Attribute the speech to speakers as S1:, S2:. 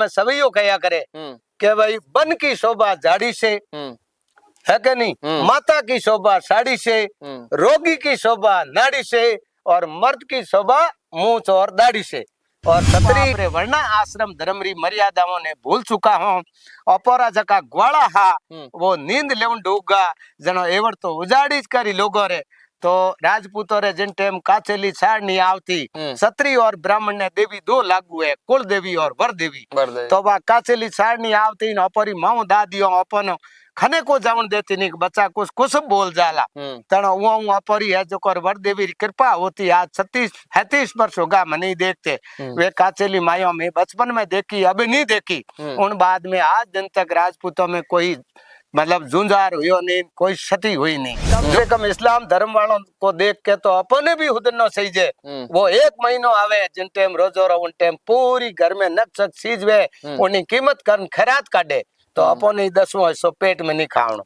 S1: में सभी कहा करे कि भाई वन की शोभा झाड़ी से है कि नहीं, माता की शोभा साड़ी से, रोगी की शोभा नाड़ी से और मर्द की शोभा मूंछ और दाढ़ी से। और क्षत्रिय वर्णा आश्रम धर्म री मर्यादाओं ने भूल चुका हूँ। अपोरा जका ग्वाला हा वो नींद लेवन डूगा जनो एवड़ तो उजाड़ी करी लोगों रे। तो राजपूतों रे जिन टाइम काचेली साड़ नहीं आवती, क्षत्रिय और ब्राह्मण ने देवी दो लागू है, कुल देवी और वर देवी। तो वह काचेली साड़ नहीं आवती न अपरी माऊ दादियों अपन खने को जावन देती नहीं, बच्चा कुछ कुछ बोल जाला तनो वो अपरी है जो कर वर देवी कृपा होती। आज 36-37 वर्ष होगा मैं नहीं देखते वे काचेली मायों में बचपन में देखी, अभी नहीं देखी। उन बाद में आज दिन तक राजपूतों में कोई मतलब जुंजार हुई नहीं, कोई क्षति हुई नहीं। कम से कम इस्लाम धर्म वालों को देख के तो अपने भी हुदनो सही जे। वो 1 महीनो आवे जिन टाइम रोजो रो उन टाइम पूरी घर में नक्सक चीज वे उन्हीं कीमत कर खैरात काटे तो अपने 10वां हिस्सो पेट में नहीं खावनो।